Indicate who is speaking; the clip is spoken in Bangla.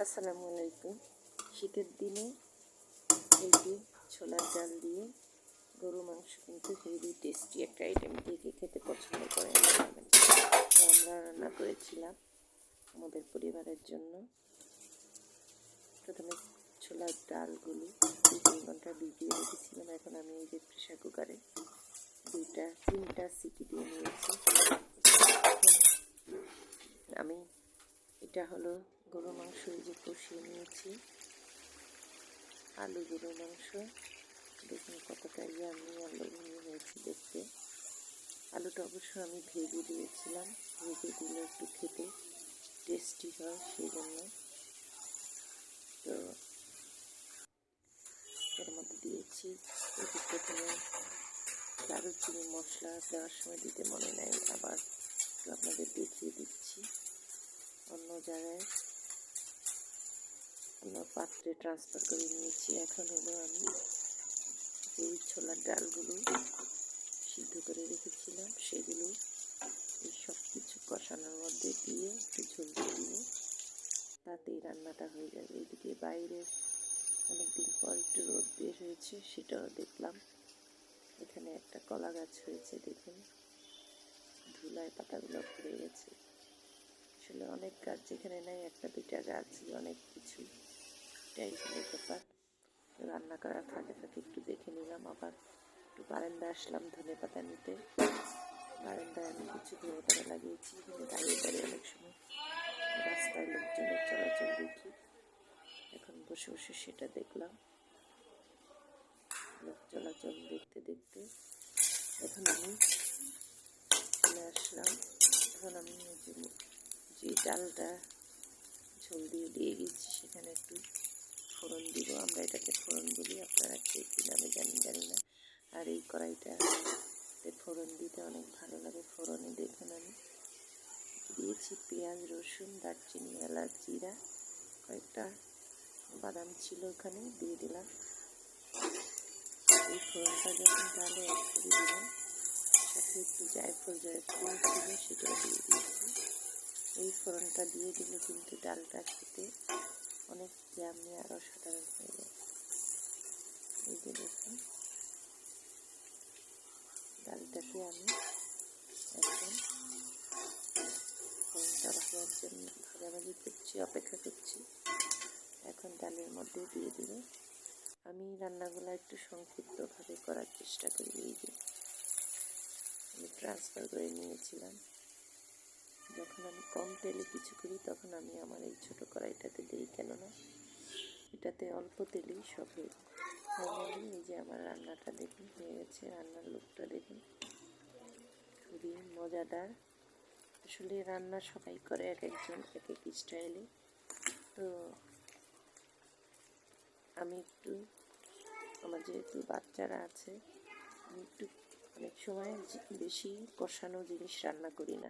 Speaker 1: আসসালামু আলাইকুম। শীতের দিনে এই যে ছোলার ডাল দিয়ে গরু মাংস কিন্তু হেভি টেস্টি একটা আইটেম। কে খেতে পছন্দ করেন জানাবেন। তো আমরা রান্না করেছিলাম আমাদের পরিবারের জন্য। প্রথমে ছোলার ডালগুলো 2-3 ঘন্টা ভিজিয়ে রেখেছিলাম। এখন আমি এই যে প্রেশার কুকারে 2-3টা সিটি দিয়ে নিয়েছি। আমি এটা হলো গরু মাংস এই যে কষিয়ে নিয়েছি। আলু গরু মাংস দেখুন কতটা ইয়ামি আর লোভনীয় হয়েছে দেখতে। আলুটা অবশ্য আমি ভেজে দিয়েছিলাম, ভেজে দিলে একটু খেতে টেস্টি হয় সেই জন্য। তো এর মধ্যে দিয়েছি এটি প্রথমে দারুচিনি মশলা দেওয়ার সময় দিতে মনে নাই, আবার একটু আপনাদের দেখিয়ে দিচ্ছি। অন্য জায়গায় অন্য পাত্রে ট্রান্সফার করে নিয়েছি। এখন হলো আমি যেই ছোলার ডালগুলো সিদ্ধ করে রেখেছিলাম সেগুলো এই সব কিছু কষানোর মধ্যে দিয়ে একটু ঝোল দিয়ে দিব, তাতেই রান্নাটা হয়ে যাবে। এদিকে বাইরে অনেকদিন পর একটু রোদ বের হয়েছে, সেটাও দেখলাম। এখানে একটা কলা গাছ হয়েছে, দেখুন ধুলায় পাতাগুলো ভরে গেছে। আসলে অনেক গাছ যেখানে নাই, 1-2টা গাছ অনেক কিছু, এটাই হলো ব্যাপার। রান্না করার ফাঁকে ফাঁকে একটু দেখে নিলাম, আবার একটু বারান্দা আসলাম ধনে পাতা নিতে। বারান্দায় আমি কিছু ধনে পাতা লাগিয়েছি, দাঁড়িয়ে দাঁড়িয়ে অনেক সময় রাস্তায় লোকজনের চলাচল দেখি। এখন বসে বসে সেটা দেখলাম, লোক চলাচল দেখতে দেখতে এখন আমি চলে আসলাম। এখন আমি যে ডালটা ঝোল দিয়ে গেছি সেখানে একটু ফোড়ন দিব। আমরা এটাকে ফোড়ন বলি, আপনারা কে কী নামে জানি না। আর এই কড়াইটাতে ফোড়ন দিতে অনেক ভালো লাগে। ফোড়নে দেখুন আমি দিয়েছি পেঁয়াজ, রসুন, দারচিনি, এলাচ, জিরা, কয়েকটা বাদাম ছিল ওখানে দিয়ে দিলাম। এই ফোড়নটা যখন ডালে অ্যাড করে দিলাম, সাথে একটু জায়ফল ছিল সেটাও দিয়ে দিয়েছি। এই ফোড়নটা দিয়ে দিলে কিন্তু ডালটা খেতে অনেক ইয়ামি আর অসাধারণ হয়ে যায়। এই যে দেখুন ডালটাকে আমি এখন ফোড়নটা ভাজার জন্য ভাজাভাজি করছি, অপেক্ষা করছি। এখন ডালের মধ্যে দিয়ে দিব। আমি রান্নাগুলো একটু সংক্ষিপ্তভাবে করার চেষ্টা করি। এই যে আমি ট্রান্সফার করে নিয়েছিলাম। যখন আমি কম তেলে কিছু করি তখন আমি আমার এই ছোটো কড়াইটাতে দিই, কেননা এটাতে অল্প তেলেই সব হয়ে যায়। ফাইনালি এই যে আমার রান্নাটা দেখুন হয়ে গেছে। রান্নার লুকটা দেখুন, খুবই মজাদার। আসলে রান্না সবাই করে, এক একজন এক এক স্টাইলে। তো আমি একটু, আমার যেহেতু বাচ্চারা আছে, আমি একটু অনেক সময় বেশি কষানো জিনিস রান্না করি না।